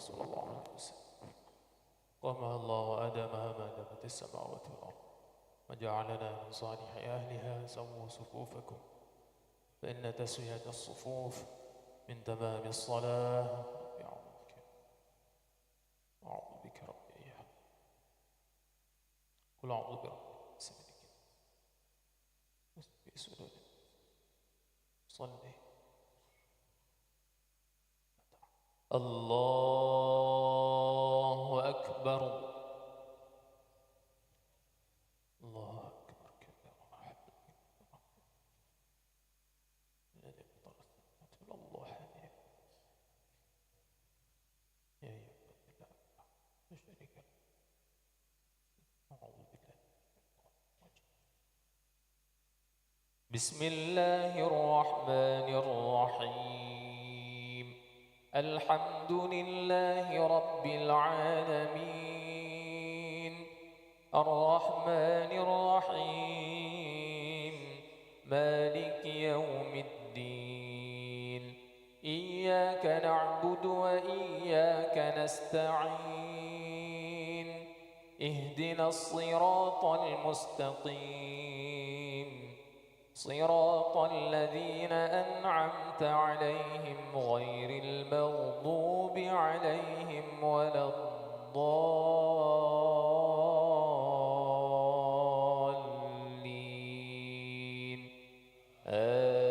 صلى الله عليه وسلم. وما الله أدمها ما دامت السماوات والأرض وجعلنا من صالح أهلها. سووا صفوفكم فإن تسوية الصفوف من تمام الصلاة. أعوذ بك ربي إياه. قل أعوذ برب الناس في سجود صلي. الله أكبر. الله أكبر كبيرا. الذي بطرت من الله حنيف يا أيها الله لا شريك له. أعوذ بالله. بسم الله الرحمن الرحيم. الحمد لله رب العالمين الرحمن الرحيم مالك يوم الدين. إياك نعبد وإياك نستعين. اهدنا الصراط المستقيم صراط الذين أنعمت عليهم غير المغضوب عليهم ولا الضالين. آمين.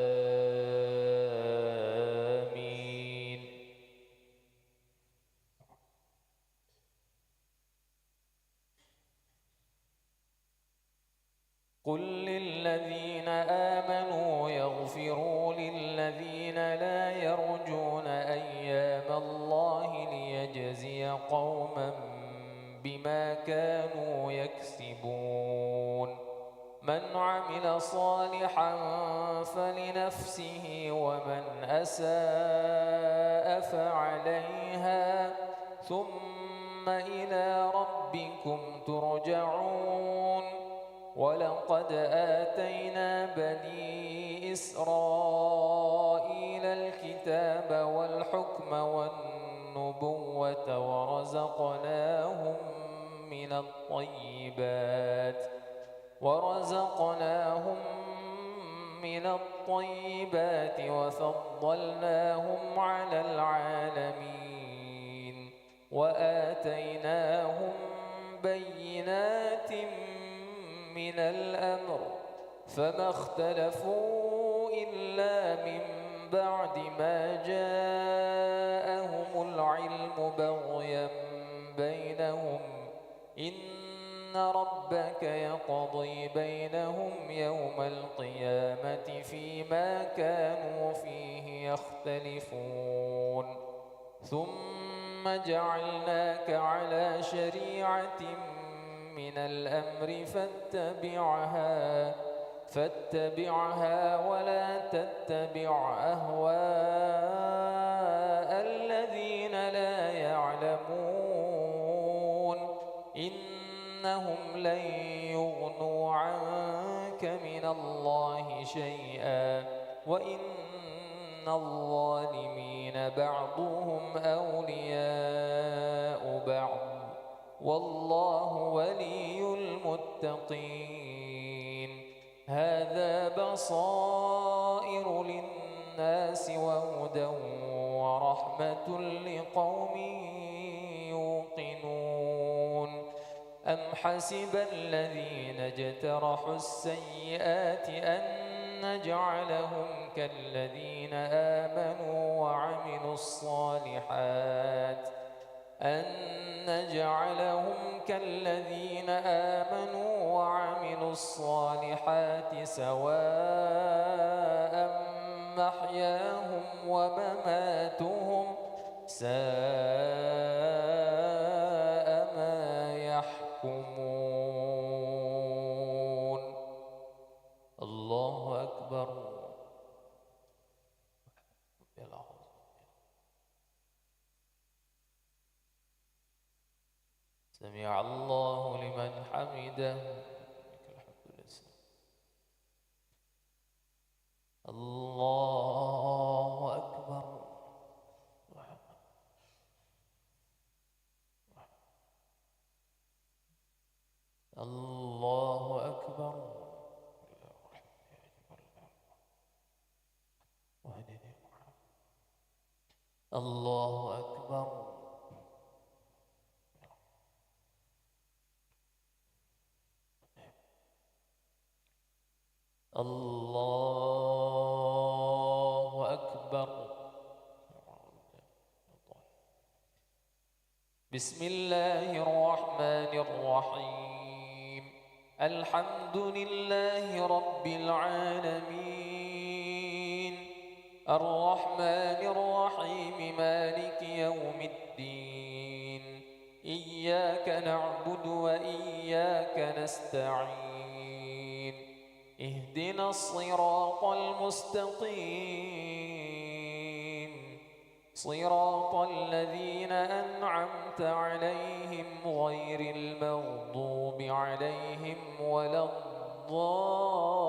قل للذين آمنوا يغفروا للذين لا يرجون أيام الله ليجزي قوما بما كانوا يكسبون. من عمل صالحا فلنفسه ومن أساء فعليها ثم إلى ربكم ترجعون. ولقد آتينا بني إسرائيل الكتاب والحكم والنبوة ورزقناهم من الطيبات وفضلناهم على العالمين وآتيناهم بينات من الأمر فما اختلفوا إلا من بعد ما جاءهم العلم بغيا بينهم. إن ربك يقضي بينهم يوم القيامة فيما كانوا فيه يختلفون. ثم جعلناك على شريعة من الأمر فاتبعها ولا تتبع أهواء الذين لا يعلمون. إنهم لن يغنوا عنك من الله شيئا وإن الظالمين بعضهم أولياء بعض والله ولي المتقين. هذا بصائر للناس وهدى ورحمة لقوم يوقنون. أم حسب الذين اجترحوا السيئات أن نجعلهم كالذين آمنوا وعملوا الصالحات سواء محياهم ومماتهم ساء ما يحكمون. الله أكبر. سمع الله لمن حمده. الله أكبر. الله أكبر. الله أكبر. بسم الله الرحمن الرحيم. الحمد لله رب العالمين، الرحمن الرحيم، مالك يوم الدين. إياك نعبد وإياك نستعين. اهدنا الصراط المستقيم، صراط الذين أنعمت عليهم غير المغضوب عليهم ولا الضالين.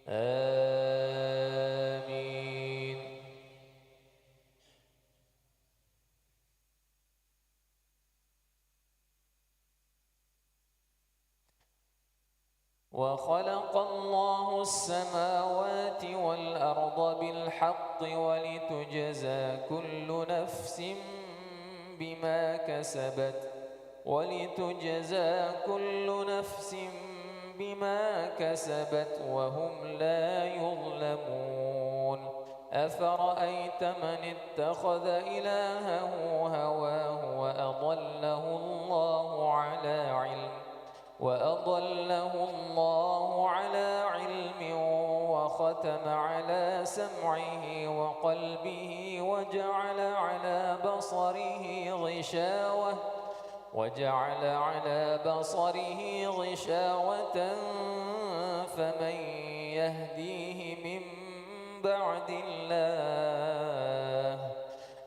آمين. وخلق الله السماوات والأرض بالحق ولتجزى كل نفس بما كسبت، وهم لا يظلمون. أفرأيت من اتخذ إلهه هواه وأضله الله على علم وختم على سمعه وقلبه وجعل على بصره غشاوة فمن يهديه من بعد الله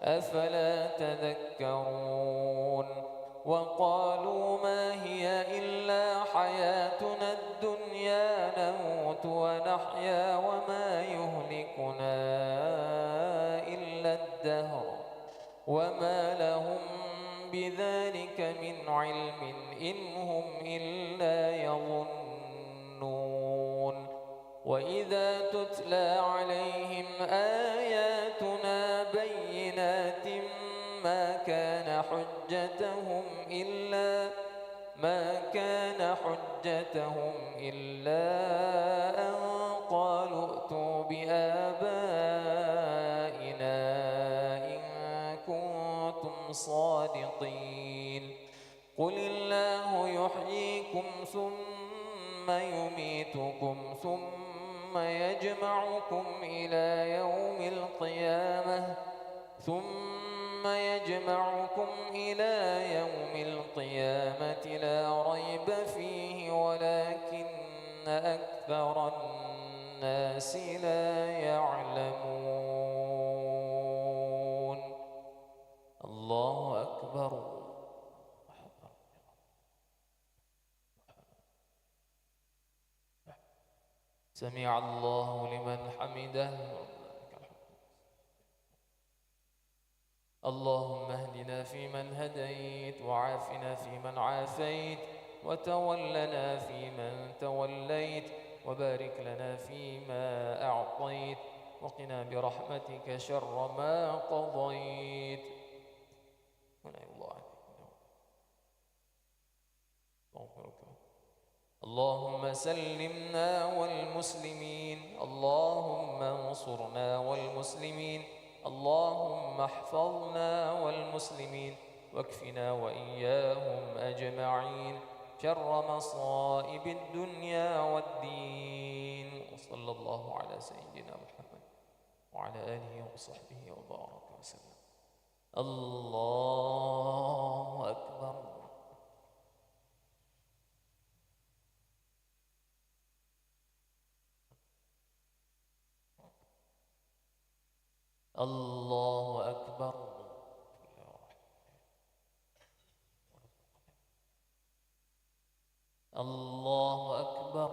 أفلا تذكرون. وقالوا ما هي إلا حياتنا الدنيا نموت ونحيا وما يهلكنا إلا الدهر وما لهم بذلك من علم إن هم إلا يظنون. وإذا تتلى عليهم آياتنا بينات ما كان حجتهم إلا أن قالوا ائتوا بآبائنا إن كنتم صادقين. قل الله يحييكم ثم يميتكم ثم يجمعكم إلى يوم القيامة لا ريب فيه ولكن أكثر الناس لا يعلمون. الله أكبر. سمع الله لمن حمده. اللهم اهدنا فيمن هديت، وعافنا فيمن عافيت، وتولنا فيمن توليت، وبارك لنا فيما أعطيت، وقنا برحمتك شر ما قضيت. اللهم سلمنا والمسلمين، اللهم انصرنا والمسلمين، اللهم احفظنا والمسلمين، واكفنا وإياهم أجمعين شر مصائب الدنيا والدين. وصلى الله على سيدنا محمد وعلى آله وصحبه وبارك وسلم. الله أكبر. الله أكبر. الله أكبر.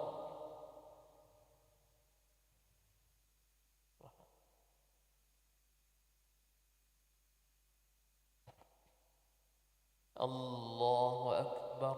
الله أكبر.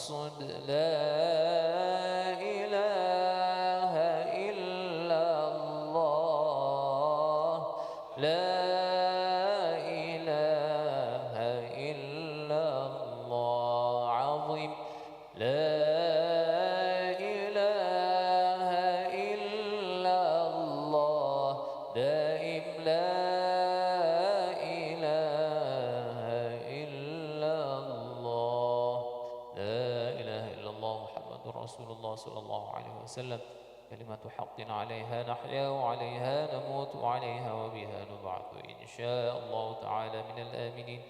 المقصود لا إله إلا الله، لا إله إلا الله عظيم، لا إله إلا الله دائم، لا إله إلا الله، لا إله إلا الله محمد رسول الله صلى الله عليه وسلم، كلمة حق عليها نحيا وعليها نموت وعليها وبها نبعث إن شاء الله تعالى من الآمنين.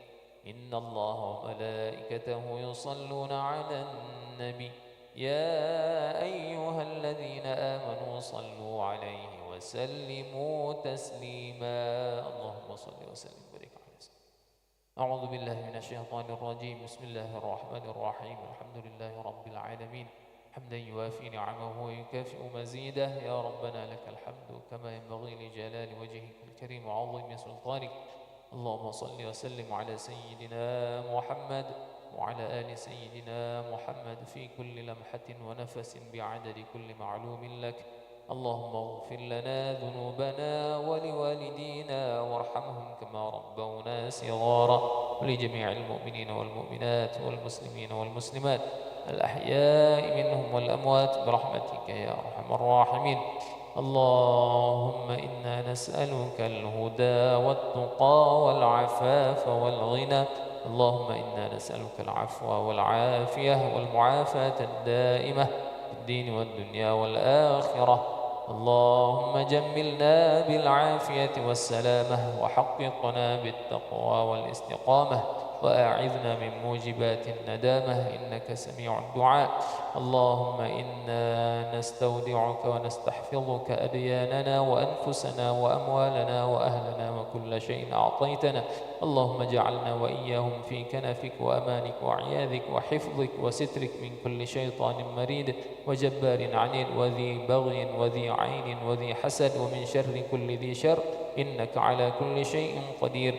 إن الله وملائكته يصلون على النبي يا أيها الذين آمنوا صلوا عليه وسلموا تسليما. اللهم صل وسلم وبارك على سيدنا. أعوذ بالله من الشيطان الرجيم. بسم الله الرحمن الرحيم. الحمد لله رب العالمين حمدا يوافي نعمه ويكافئ مزيده. يا ربنا لك الحمد كما ينبغي لجلال وجهك الكريم وعظيم سلطانك. اللهم صل وسلم على سيدنا محمد وعلى آل سيدنا محمد في كل لمحة ونفس بعدد كل معلوم لك. اللهم اغفر لنا ذنوبنا ولوالدينا وارحمهم كما ربونا صغارا، ولجميع المؤمنين والمؤمنات والمسلمين والمسلمات الأحياء منهم والأموات برحمتك يا أرحم الراحمين. اللهم إنا نسألك الهدى والتقى والعفاف والغنى. اللهم إنا نسألك العفو والعافية والمعافاة الدائمة في الدين والدنيا والآخرة. اللهم جملنا بالعافية والسلامة وحققنا بالتقوى والاستقامة وأعذنا من موجبات الندامة إنك سميع الدعاء. اللهم إنا نستودعك ونستحفظك أدياننا وأنفسنا وأموالنا وأهلنا وكل شيء أعطيتنا. اللهم اجعلنا وإياهم في كنفك وأمانك وعياذك وحفظك وسترك من كل شيطان مريد وجبار عنيد وذي بغي وذي عين وذي حسد ومن شر كل ذي شر إنك على كل شيء قدير.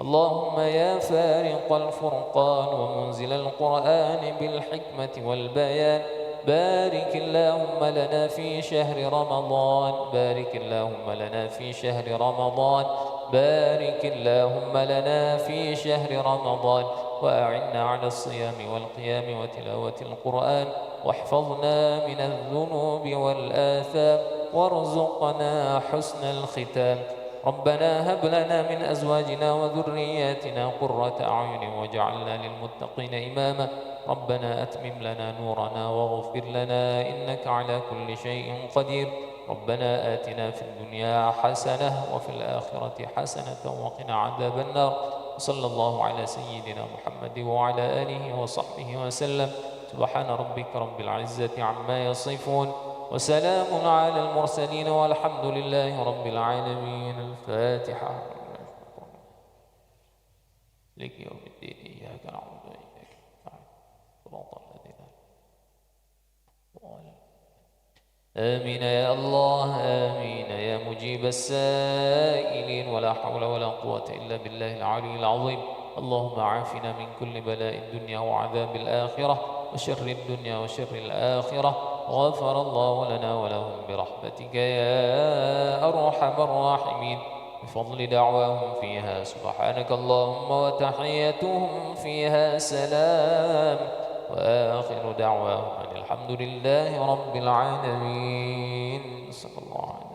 اللهم يا فارق الفرقان ومنزل القرآن بالحكمة والبيان، بارك اللهم لنا في شهر رمضان، بارك اللهم لنا في شهر رمضان، بارك اللهم لنا في شهر رمضان، وأعنا على الصيام والقيام وتلاوة القرآن، واحفظنا من الذنوب والآثام، وارزقنا حسن الختام. ربنا هب لنا من أزواجنا وذرياتنا قرة أعين واجعلنا للمتقين إماما. ربنا أتمم لنا نورنا واغفر لنا إنك على كل شيء قدير. ربنا آتنا في الدنيا حسنة وفي الآخرة حسنة وقنا عذاب النار. صلى الله على سيدنا محمد وعلى آله وصحبه وسلم. سبحان ربك رب العزة عما يصفون وسلام على المرسلين والحمد لله رب العالمين. الفاتحة. لك يوم الدين إياك نعبد وإياك نستعين صراط الذين آمين يا الله آمين يا مجيب السائلين. ولا حول ولا قوة إلا بالله العلي العظيم. اللهم عافنا من كل بلاء الدنيا وعذاب الآخرة وشر الدنيا وشر الآخرة. غفر الله لنا ولهم برحمتك يا أرحم الراحمين. بفضل دعواهم فيها سبحانك اللهم وتحيتهم فيها سلام، وآخر دعواهم أن الحمد لله رب العالمين. صلى الله عليه وسلم.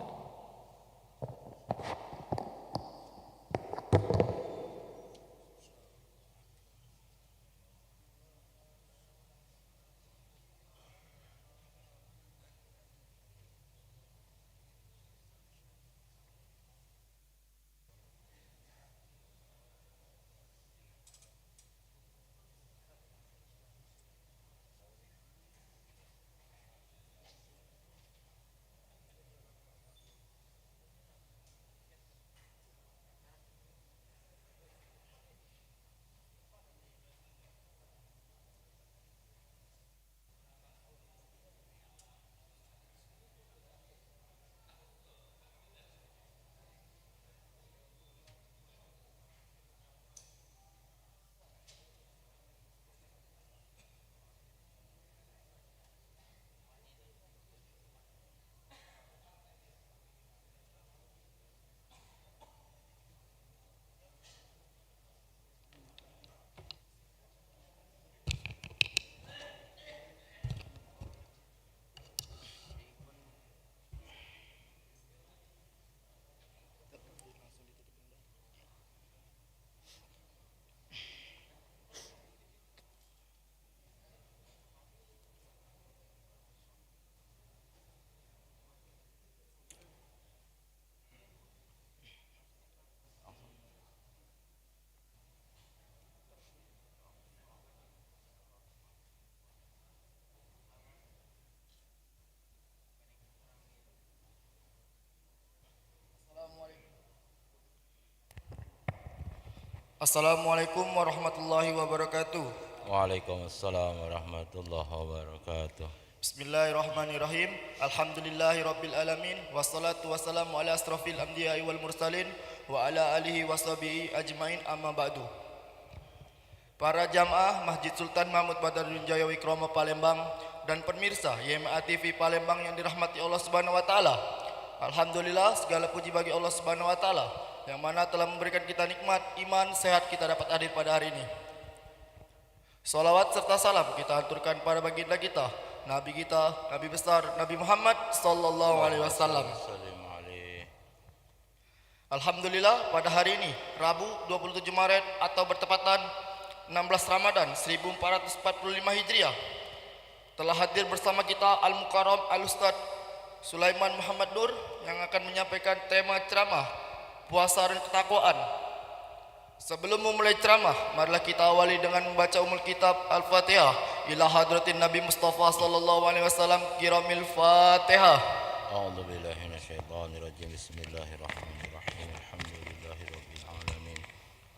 Assalamualaikum warahmatullahi wabarakatuh. Waalaikumsalam warahmatullahi wabarakatuh. Bismillahirrahmanirrahim. Alhamdulillahirabbil alamin wassalatu wassalamu ala asrafil anbiya'i wal mursalin wa ala alihi washabihi ajmain amma ba'du. Para jamaah Masjid Sultan Mahmud Badarudin Jaya Wikrama Palembang dan pemirsa YMA TV Palembang yang dirahmati Allah Subhanahu wa taala. Alhamdulillah, segala puji bagi Allah Subhanahu wa taala yang mana telah memberikan kita nikmat iman sehat kita dapat hadir pada hari ini. Salawat serta salam kita aturkan pada baginda kita, Nabi kita, Nabi besar Nabi Muhammad sallallahu alaihi wasallam. Alhamdulillah, pada hari ini Rabu 27 Maret atau bertepatan 16 Ramadan 1445 Hijriah telah hadir bersama kita Al-Mukarram Al-Ustaz Sulaiman Muhammad Nur yang akan menyampaikan tema ceramah puasa dan ketakwaan. Sebelum memulai ceramah, marilah kita awali dengan membaca umul kitab Al-Fatihah ila hadratin Nabi Mustafa sallallahu alaihi wasallam. Kiramil Fatihah. A'udzu billahi minasyaitonir rajim. Bismillahirrahmanirrahim. Alhamdulillahirabbil alamin.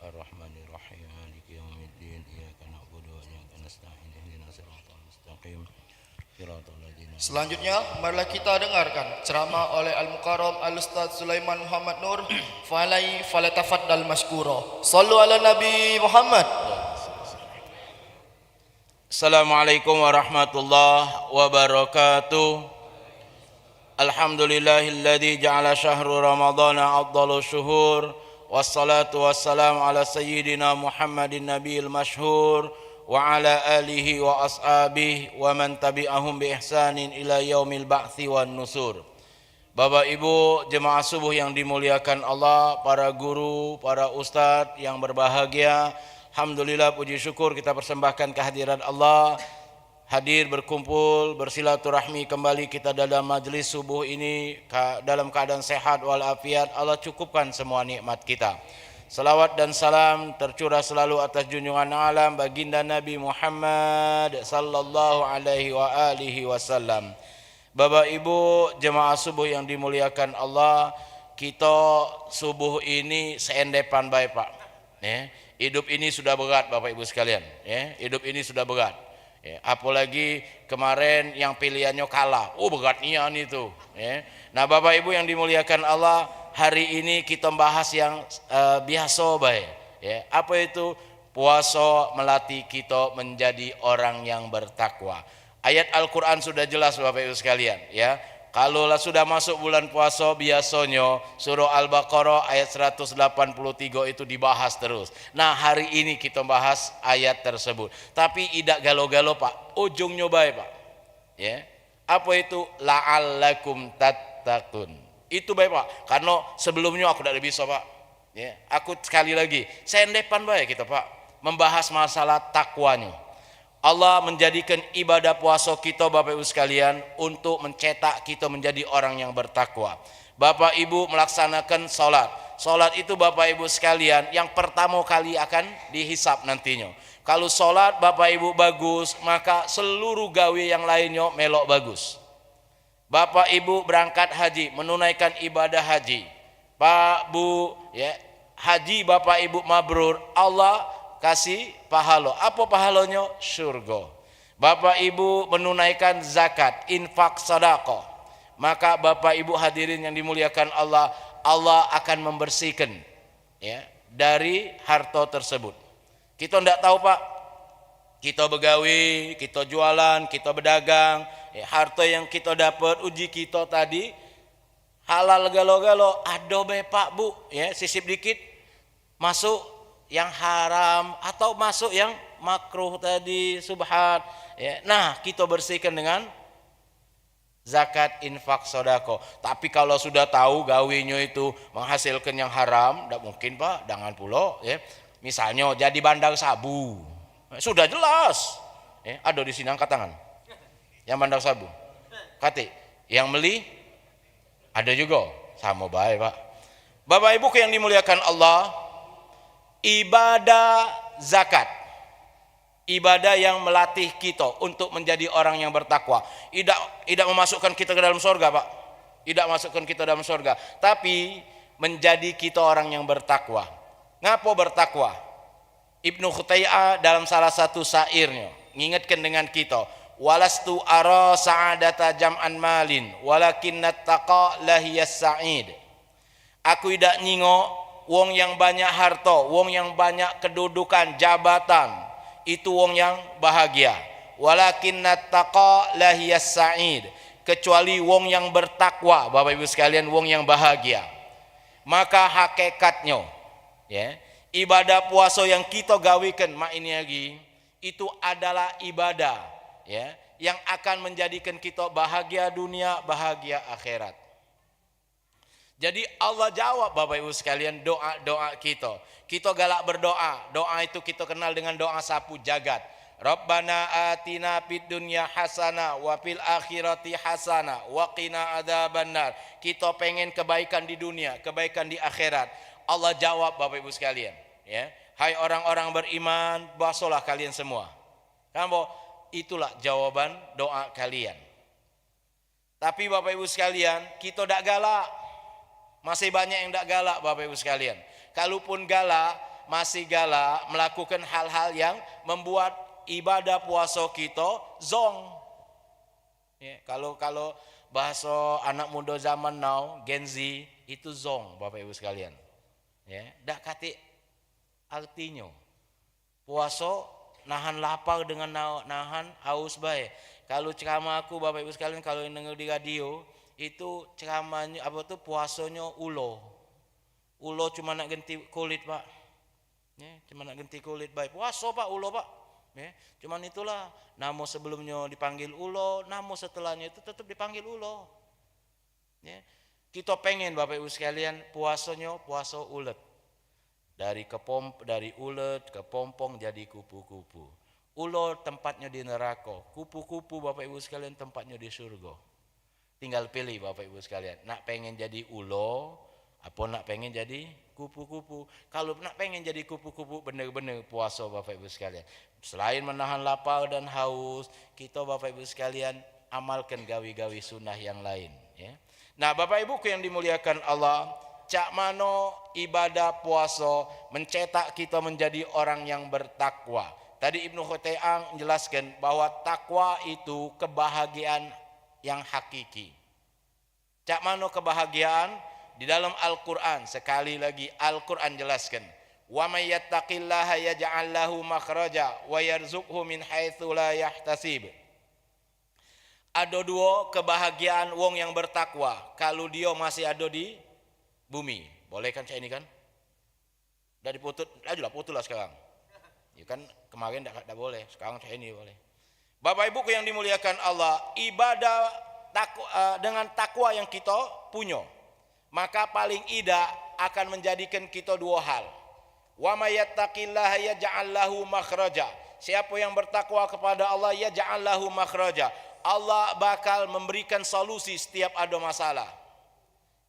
Arrahmanir rahim. Maliki yaumiddin. Iyyaka na'budu wa iyyaka nasta'in. Ihdinas siratal mustaqim. Siratal ladzina. Selanjutnya, marilah kita dengarkan ceramah oleh Al-Mukarram Al-Ustaz Sulaiman Muhammad Nur. Falatafaddal mashkura. Sallu ala Nabi Muhammad. Assalamualaikum warahmatullahi wabarakatuh. Alhamdulillahilladzi ja'ala syahru ramadhana afdalus syuhur. Wassalatu wassalamu ala sayyidina Muhammadin nabiyil masyhur wa ala alihi wa ashabihi wa man tabi'ahum bi ihsanin ila yaumil ba'tsi wan nusur. Bapak Ibu jemaah subuh yang dimuliakan Allah, para guru, para ustadz yang berbahagia, alhamdulillah puji syukur kita persembahkan kehadiran Allah, hadir berkumpul bersilaturahmi kembali kita dalam majelis subuh ini dalam keadaan sehat walafiat. Allah cukupkan semua nikmat kita. Salawat dan salam tercurah selalu atas junjungan alam baginda Nabi Muhammad sallallahu alaihi wa alihi wasallam. Bapak Ibu jemaah subuh yang dimuliakan Allah, kita subuh ini seendepan baik Pak. Hidup ini sudah berat Bapak Ibu sekalian. Hidup ini sudah berat. Apalagi kemarin yang pilihannya kalah. Berat nian itu. Nah Bapak Ibu yang dimuliakan Allah, hari ini kita bahas yang biasa baik. Apa itu? Puasa melatih kita menjadi orang yang bertakwa. Ayat Al-Quran sudah jelas Bapak Ibu sekalian. Kalau sudah masuk bulan puasa, biasanya surah Al-Baqarah ayat 183 itu dibahas terus. Nah hari ini kita bahas ayat tersebut. Tapi tidak galo-galo Pak, ujungnya baik Pak. Apa itu? La'allakum tattaqun. Itu baik Pak, karena sebelumnya aku tidak bisa Pak. Aku sekali lagi, sendepan baik kita Pak, membahas masalah takwanya. Allah menjadikan ibadah puasa kita Bapak Ibu sekalian untuk mencetak kita menjadi orang yang bertakwa. Bapak Ibu melaksanakan sholat. Sholat itu Bapak Ibu sekalian yang pertama kali akan dihisap nantinya. Kalau sholat Bapak Ibu bagus, maka seluruh gawe yang lainnya melok bagus. Bapak Ibu berangkat haji, menunaikan ibadah haji. Pak Bu, haji Bapak Ibu mabrur, Allah kasih pahala. Apa pahalanya? Surga. Bapak Ibu menunaikan zakat, infak, sedekah, maka Bapak Ibu hadirin yang dimuliakan Allah, Allah akan membersihkan dari harta tersebut. Kita tidak tahu Pak, kita begawi, kita jualan, kita berdagang, harta yang kita dapat, uji kita tadi halal galo-galo, ada be Pak Bu, sisip dikit masuk yang haram atau masuk yang makruh tadi, subhat. Nah kita bersihkan dengan zakat, infak, sedekah. Tapi kalau sudah tahu gawinya itu menghasilkan yang haram, tidak mungkin Pak, jangan pula. Misalnya jadi bandar sabu, sudah jelas. Ada di sini angkat tangan. Yang bandar sabu, kati. Yang beli ada juga, sama baik Pak. Bapak Ibu yang dimuliakan Allah, ibadah zakat, ibadah yang melatih kita untuk menjadi orang yang bertakwa. Tidak memasukkan kita ke dalam surga Pak, tidak masukkan kita dalam surga, tapi menjadi kita orang yang bertakwa. Ngapa bertakwa? Ibnu Khutai'ah dalam salah satu syairnya ngingetkan dengan kita, walastu ara sa'adata jam'an malin walakinnat taqa lahiyas sa'id. Aku tidak nyingok wong yang banyak harta, wong yang banyak kedudukan, jabatan, itu wong yang bahagia. Walakinnat taqa lahiyas sa'id, kecuali wong yang bertakwa, Bapak Ibu sekalian, wong yang bahagia. Maka hakikatnya, ya, ibadah puasa yang kita gawikan mak ini lagi, itu adalah ibadah, ya, yang akan menjadikan kita bahagia dunia, bahagia akhirat. Jadi Allah jawab Bapak Ibu sekalian doa-doa kita. Kita galak berdoa. Doa itu kita kenal dengan doa sapu jagat. Rabbana atina fid dunya hasanah wa fil akhirati hasanah wa qina adzabannar. Kita pengen kebaikan di dunia, kebaikan di akhirat. Allah jawab Bapak Ibu sekalian, ya. Hai orang-orang beriman, basolah kalian semua. Kamu itulah jawaban doa kalian. Tapi Bapak Ibu sekalian, kita tidak galak. Masih banyak yang tidak galak Bapak Ibu sekalian. Kalaupun galak, masih galak melakukan hal-hal yang membuat ibadah puasa kita zong. Ya, kalau bahasa anak muda zaman now, Gen Z, itu zong Bapak Ibu sekalian. Ya, dak kati artinya. Puasa nahan lapar dengan nahan haus baik. Kalau ceramah aku Bapak Ibu sekalian, kalau yang dengar di radio, itu ceramahnya apa tuh, puasanya ulo cuma nak ganti kulit Pak, ya, cuma nak ganti kulit baik puasa Pak, ulo Pak, ya, cuman itulah namo sebelumnya dipanggil ulo, namo setelahnya itu tetap dipanggil ulo, ya. Kita pengen Bapak Ibu sekalian puasanya puasa ulet, dari ulet ke pompong jadi kupu-kupu. Ulo tempatnya di neraka, kupu-kupu Bapak Ibu sekalian tempatnya di surga. Tinggal pilih Bapak Ibu sekalian, nak pengen jadi ulo apa nak pengen jadi kupu-kupu. Kalau nak pengen jadi kupu-kupu, benar-benar puasa Bapak Ibu sekalian. Selain menahan lapar dan haus, kita Bapak Ibu sekalian amalkan gawi-gawi sunnah yang lain, ya. Nah Bapak Ibu yang dimuliakan Allah, cak mano ibadah puasa mencetak kita menjadi orang yang bertakwa. Tadi Ibnu Khutai'ah menjelaskan bahwa takwa itu kebahagiaan yang hakiki. Cak mano kebahagiaan di dalam Al-Qur'an. Sekali lagi Al-Qur'an jelaskan, wa may yattaqillaha yaj'al lahu makhraja wa yarzuqhu min haitsu la yahtasib. Ada dua kebahagiaan wong yang bertakwa kalau dia masih ada di bumi. Boleh kan saya ini kan? Udah diputut, ajulah putullah sekarang. Ya kan kemarin enggak boleh, sekarang saya ini boleh. Bapak Ibu yang dimuliakan Allah, ibadah dengan takwa yang kita punya, maka paling tidak akan menjadikan kita dua hal. Wa may yattaqillaha yaj'al lahu makhraja. Siapa yang bertakwa kepada Allah, yaj'al lahu makhraja. Allah bakal memberikan solusi setiap ada masalah.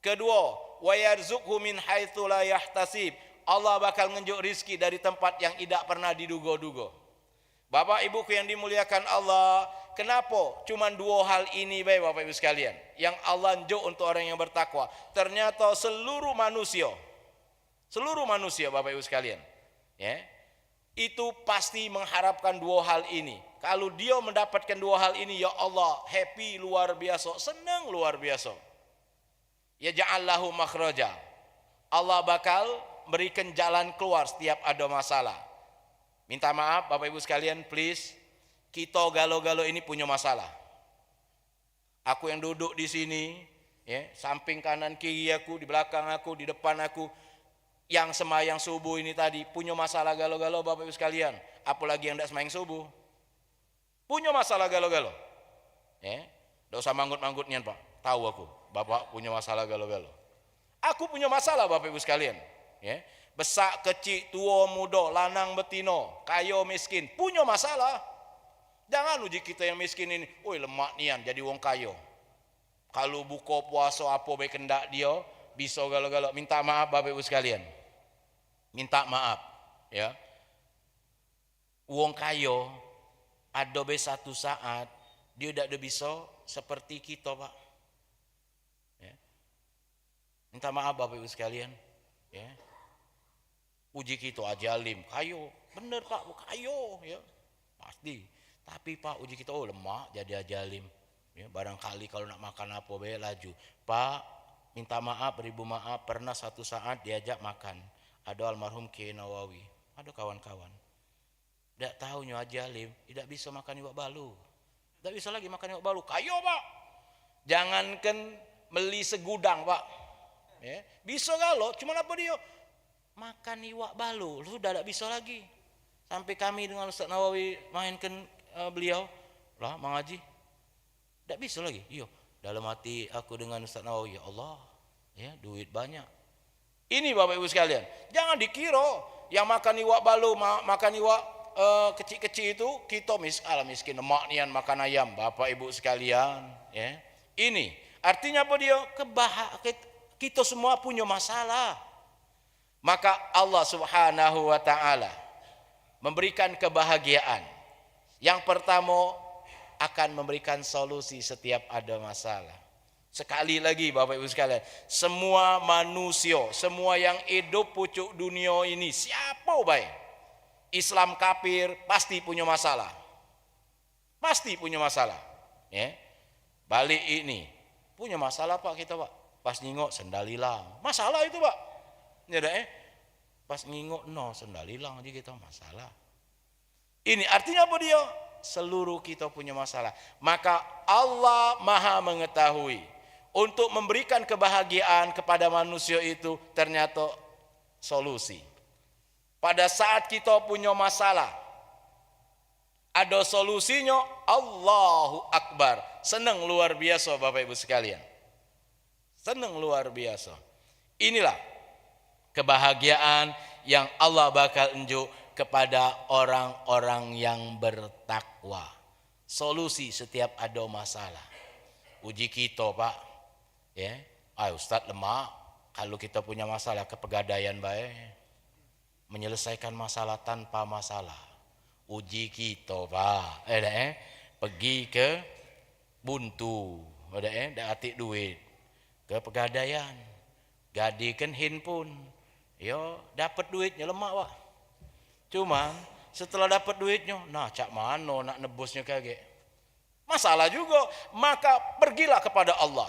Kedua, wa yarzuqhu min haitsu la yahtasib. Allah bakal ngenjuk rizki dari tempat yang tidak pernah diduga-duga. Bapak Ibu yang dimuliakan Allah, kenapa cuma dua hal ini baik Bapak Ibu sekalian yang Allah njuk untuk orang yang bertakwa? Ternyata seluruh manusia Bapak Ibu sekalian, ya, itu pasti mengharapkan dua hal ini. Kalau dia mendapatkan dua hal ini, ya Allah happy luar biasa, senang luar biasa. Ya ja'allahu makhraja. Allah bakal berikan jalan keluar setiap ada masalah. Minta maaf Bapak Ibu sekalian, please, kita galau-galau ini punya masalah. Aku yang duduk di sini, ya, samping kanan kiri aku, di belakang aku, di depan aku, yang semayang subuh ini tadi punya masalah galau-galau Bapak Ibu sekalian. Apalagi yang tidak semayang subuh, punya masalah galau-galau. Ya, tidak usah manggut-manggutnya Pak. Tahu aku, Bapak punya masalah galau-galau. Aku punya masalah Bapak Ibu sekalian. Ya. Besak kecil, tua muda, lanang betino, kaya miskin, punya masalah. Jangan uji kita yang miskin ini, woi lemak nian jadi wong kaya. Kalau buka puasa apa baik kendak dia, bisa galau-galau. Minta maaf Bapak Ibu sekalian. Minta maaf, ya. Wong kaya ada be satu saat dia tidak bisa seperti kita, Pak. Ya. Minta maaf Bapak Ibu sekalian, ya. Uji kita ajalim, kayo, bener Pak, kayo, ya pasti. Tapi Pak uji kita lemak jadi ajalim. Ya, barangkali kalau nak makan apa be laju. Pak minta maaf, beribu maaf. Pernah satu saat diajak makan, ada almarhum Kiai Nawawi, ada kawan-kawan. Tidak tahunya ajalim, tidak bisa makan iwak balu. Tidak bisa lagi makan iwak balu. Kayo Pak, jangankan beli segudang Pak. Ya, bisa kalau, cuma apa dia? Makan iwak balu, sudah tidak bisa lagi. Sampai kami dengan Ustaz Nawawi mainkan beliau, lah Mang Haji, tidak bisa lagi. Iya, dalam hati aku dengan Ustaz Nawawi, ya Allah, ya duit banyak. Ini Bapak Ibu sekalian, jangan dikira yang makan iwak balu, makan iwak kecil-kecil itu kita miskin, emak nian makan ayam. Bapak Ibu sekalian, ya ini artinya apa dia? Kita semua punya masalah. Maka Allah Subhanahu wa taala memberikan kebahagiaan. Yang pertama akan memberikan solusi setiap ada masalah. Sekali lagi Bapak Ibu sekalian, semua manusia, semua yang hidup pucuk dunia ini, siapa baik, Islam kafir pasti punya masalah. Pasti punya masalah. Ya. Balik ini punya masalah Pak kita Pak. Pas nyingok sendal hilang. Masalah itu Pak. Ya pas ngingok sendal hilang aja kita masalah. Ini artinya apa dia? Seluruh kita punya masalah. Maka Allah Maha mengetahui untuk memberikan kebahagiaan kepada manusia itu ternyata solusi. Pada saat kita punya masalah, ada solusinya. Allahu Akbar. Senang luar biasa Bapak Ibu sekalian. Senang luar biasa. Inilah kebahagiaan yang Allah bakal unjuk kepada orang-orang yang bertakwa. Solusi setiap ada masalah. Uji kita Pak, ya, Ustaz lemah. Kalau kita punya masalah kepegadaian baik, menyelesaikan masalah tanpa masalah. Uji kita Pak, pergi ke buntu, atik duit, ke pegadaian, gadikan handphone. Yo, dapat duitnya lemak Pak. Cuma setelah dapat duitnya, cak mana nak nebusnya kagak. Masalah juga, maka pergilah kepada Allah.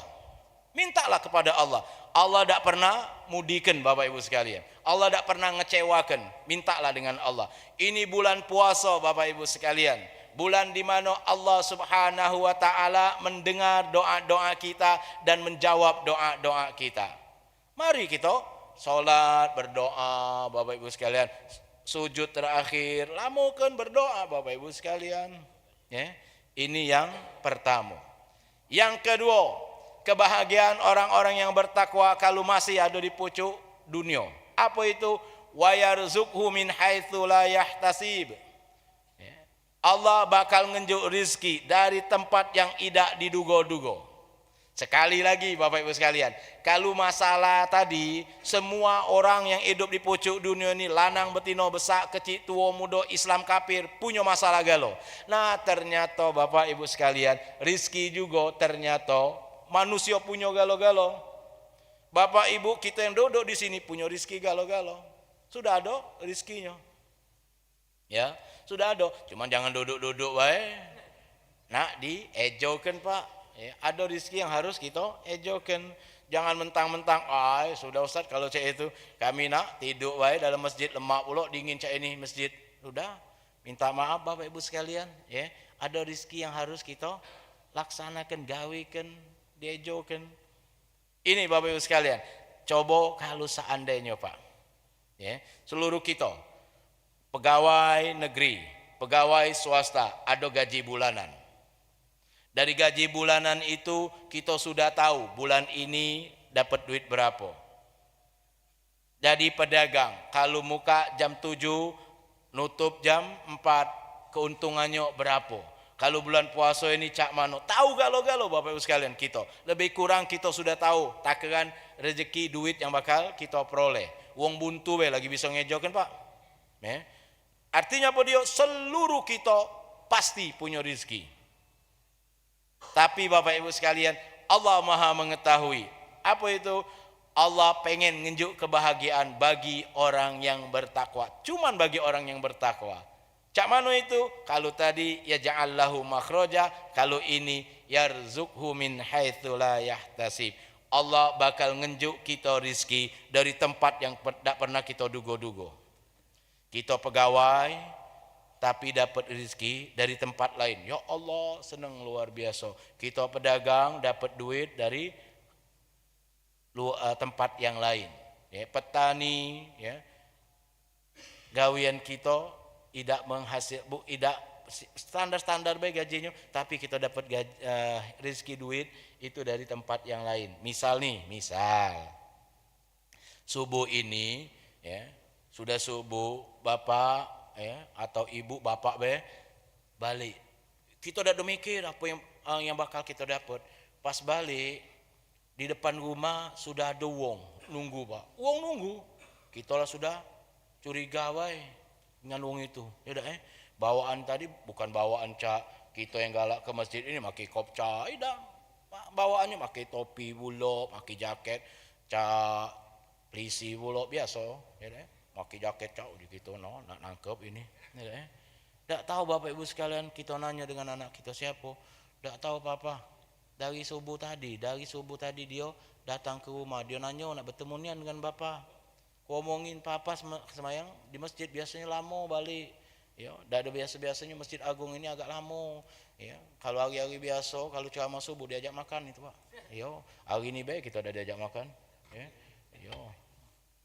Mintalah kepada Allah. Allah tidak pernah mudikan Bapak Ibu sekalian. Allah tidak pernah ngecewakan. Mintalah dengan Allah. Ini bulan puasa Bapak Ibu sekalian. Bulan di mana Allah Subhanahu wa taala mendengar doa-doa kita dan menjawab doa-doa kita. Mari kita sholat, berdoa Bapak Ibu sekalian. Sujud terakhir, lamukan berdoa Bapak Ibu sekalian. Ya, ini yang pertama. Yang kedua, kebahagiaan orang-orang yang bertakwa kalau masih ada di pucuk dunia. Apa itu? Wa yarzuqhu min haitsu la yahtasib. Ya. Allah bakal ngenjuk rizki dari tempat yang tidak diduga-duga. Sekali lagi Bapak Ibu sekalian, kalau masalah tadi, semua orang yang hidup di pucuk dunia ini, lanang betina besar kecil tua muda Islam kafir, punya masalah galau. Nah ternyata Bapak Ibu sekalian, rizki juga ternyata manusia punya galau-galau. Bapak Ibu kita yang duduk di sini punya rizki galau-galau. Sudah ada rizkinya. Ya, sudah ada. Cuma jangan duduk-duduk baik. Nak diejokan Pak. Ya, ada rezeki yang harus kita ejokan. Jangan mentang-mentang, sudah Ustaz kalau cek itu kami nak tidur wae dalam masjid lemak pula dingin cek ini masjid. Sudah, minta maaf Bapak Ibu sekalian, ya. Ada rezeki yang harus kita laksanakan, gawekan, diejokan. Ini Bapak Ibu sekalian, coba kalau seandainya Pak, ya, seluruh kita pegawai negeri, pegawai swasta ada gaji bulanan. Dari gaji bulanan itu kita sudah tahu bulan ini dapat duit berapa. Jadi pedagang kalau muka jam 7 nutup jam 4 keuntungannya berapa. Kalau bulan puasa ini cak mano, tahu galau-galau Bapak Ibu sekalian kita. Lebih kurang kita sudah tahu takaran rezeki duit yang bakal kita peroleh. Wong buntu lagi bisa ngejokan Pak. Artinya apa dia? Seluruh kita pasti punya rezeki. Tapi Bapak Ibu sekalian, Allah Maha mengetahui. Apa itu? Allah pengen nunjuk kebahagiaan bagi orang yang bertakwa. Cuman bagi orang yang bertakwa. Cak mano itu? Kalau tadi ya ja'allahu makhraja, kalau ini yarzuqhu min haitsu la yahtasib. Allah bakal ngenjuk kita rizki dari tempat yang tidak pernah kita duga-duga. Kita pegawai tapi dapat rezeki dari tempat lain. Ya Allah, senang luar biasa. Kita pedagang dapat duit dari tempat yang lain. Ya, petani, ya, gawian kita tidak tidak standar baik gajinya, tapi kita dapat rezeki duit itu dari tempat yang lain. Misal subuh ini, ya, sudah subuh, bapak, ya, atau ibu bapak balik. Kita udah mikir apa yang bakal kita dapat. Pas balik di depan rumah sudah ada wong nunggu, Pak. Wong nunggu. Kita lah sudah curiga wae dengan wong itu. Ya udah, bawaan tadi bukan bawaan cak kita yang galak ke masjid ini pakai kopca, tidak. Bawaannya pakai topi bulok, pakai jaket cak polisi bulok biasa, ya deh. Pakai jaket cak di gitu nak nangkep ini. Ya deh. Tak tahu Bapak Ibu sekalian, kita nanya dengan anak kita siapa? Tak tahu apa-apa. Dari subuh tadi dia datang ke rumah, dia nanya nak bertemunian dengan Bapak. Ngomongin Papa semayang di masjid biasanya lama balik. Ya, dah ada biasanya Masjid Agung ini agak lama. Ya, kalau hari-hari biasa, kalau ceramah subuh diajak makan itu, Pak. Ya, hari ini baik kita udah diajak makan. Ya. Ya.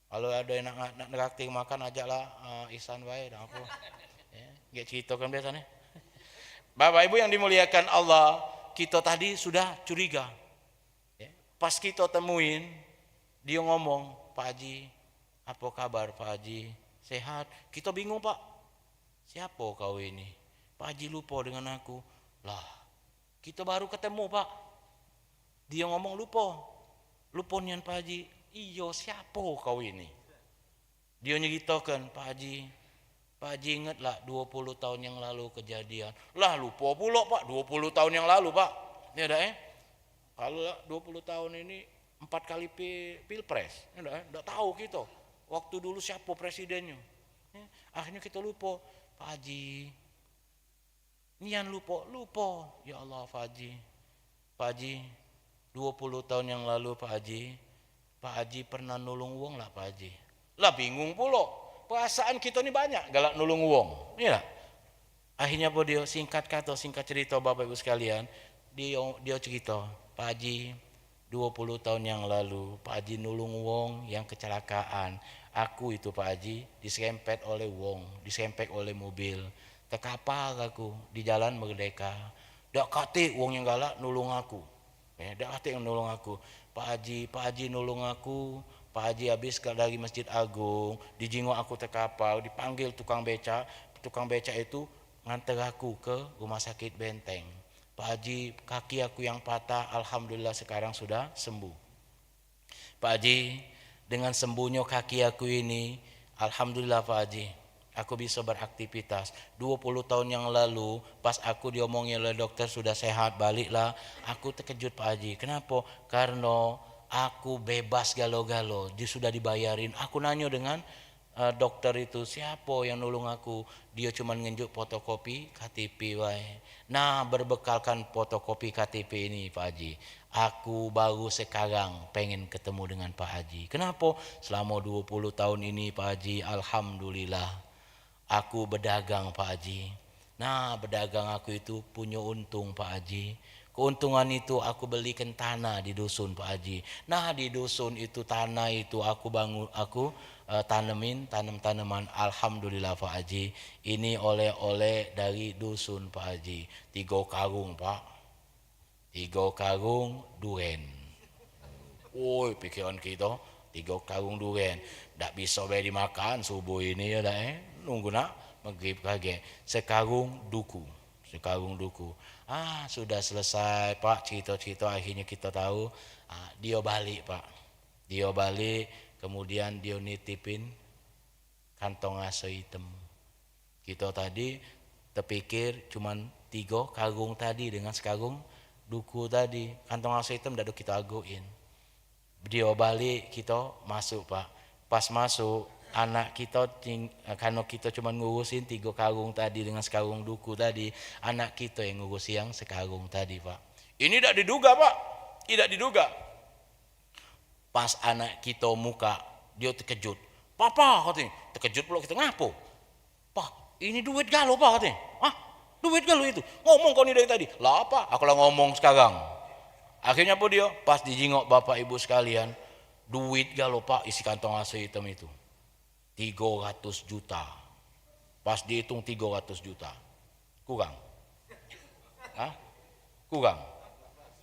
Kalau ada yang nak neraktir makan ajaklah Ihsan baik dan apa. Ya, gak cerita kan biasanya. Bapak Ibu yang dimuliakan Allah, kita tadi sudah curiga. Ya. Pas kita temuin, dia ngomong, Pak Haji, apa kabar Pak Haji? Sehat? Kita bingung, Pak. Siapa kau ini? Pak Haji lupa dengan aku. Lah, kita baru ketemu, Pak. Dia ngomong lupa nian Pak Haji. Iyo, siapa kau ini? Dia nyeritakan, Pak Haji ingatlah 20 tahun yang lalu kejadian. Lah lupa pula Pak, 20 tahun yang lalu Pak. Ya dah Kalau 20 tahun ini 4 kali pilpres. Ya dah tahu kita. Waktu dulu siapa presidennya. Ya, akhirnya kita lupa. Pak Haji. Nian lupa. Ya Allah Pak Haji. 20 tahun yang lalu Pak Haji pernah nolong uang lah Pak Haji. Lah bingung pula. Perasaan kita ni banyak galak nolong uang. Ya. Akhirnya apa dia singkat cerita Bapak Ibu sekalian, dia cerita, Pak Haji 20 tahun yang lalu Pak Haji nolong uang yang kecelakaan. Aku itu Pak Haji diserempet oleh mobil. Terkapar aku di Jalan Merdeka. Dak kate uang yang galak nolong aku. Dak kate yang nolong aku. Pak Haji nolong aku. Pak Haji habis dari Masjid Agung, dijingok aku terkapar, dipanggil tukang beca itu nganter aku ke rumah sakit Benteng. Pak Haji, kaki aku yang patah, alhamdulillah sekarang sudah sembuh. Pak Haji, dengan sembuhnya kaki aku ini, alhamdulillah Pak Haji, aku bisa beraktivitas. 20 tahun yang lalu, pas aku diomongin oleh dokter sudah sehat, baliklah, aku terkejut Pak Haji. Kenapa? Karena aku bebas galo-galo, dia sudah dibayarin. Aku nanya dengan dokter itu, siapa yang nolong aku? Dia cuma ngenjuk fotokopi KTP wae. Nah, berbekalkan fotokopi KTP ini Pak Haji, aku baru sekarang pengen ketemu dengan Pak Haji. Kenapa? Selama 20 tahun ini Pak Haji, alhamdulillah aku berdagang Pak Haji. Nah, berdagang aku itu punya untung Pak Haji. Keuntungan itu aku belikan tanah di dusun Pak Haji. Nah di dusun itu tanah itu aku tanam tanaman. Alhamdulillah Pak Haji. Ini oleh-oleh dari dusun Pak Haji. 3 karung Pak. 3 karung duren. Woi pikiran kita 3 karung duren. Tak bisa bayi dimakan subuh ini ya dah nunggu nak maghrib kage. Sekarung duku. Sudah selesai Pak cerita-cerita, akhirnya kita tahu dia balik Pak. Dia balik kemudian dia nitipin kantong aso hitam. Kita tadi terpikir cuman 3 karung tadi dengan sekarung duku tadi. Kantong aso hitam dah kita aguin. Dia balik, kita masuk Pak. Pas masuk, anak kita karena kita cuma ngurusin 3 karung tadi dengan sekarung duku tadi, anak kita yang ngurus yang sekarung tadi Pak. Ini tidak diduga Pak, tidak diduga. Pas anak kita muka, dia terkejut. Papa katanya, terkejut pula kita, ngapo? Pak, ini duit galau Pak katanya. Ah, duit galau itu. Ngomong kau ni dari tadi. Lah apa? Aku lah ngomong sekarang. Akhirnya apa dia? Pas dijingok Bapak Ibu sekalian, duit galau Pak isi kantong AC hitam itu. 300 juta. Pas dihitung 300 juta. Kurang. Hah? Kurang.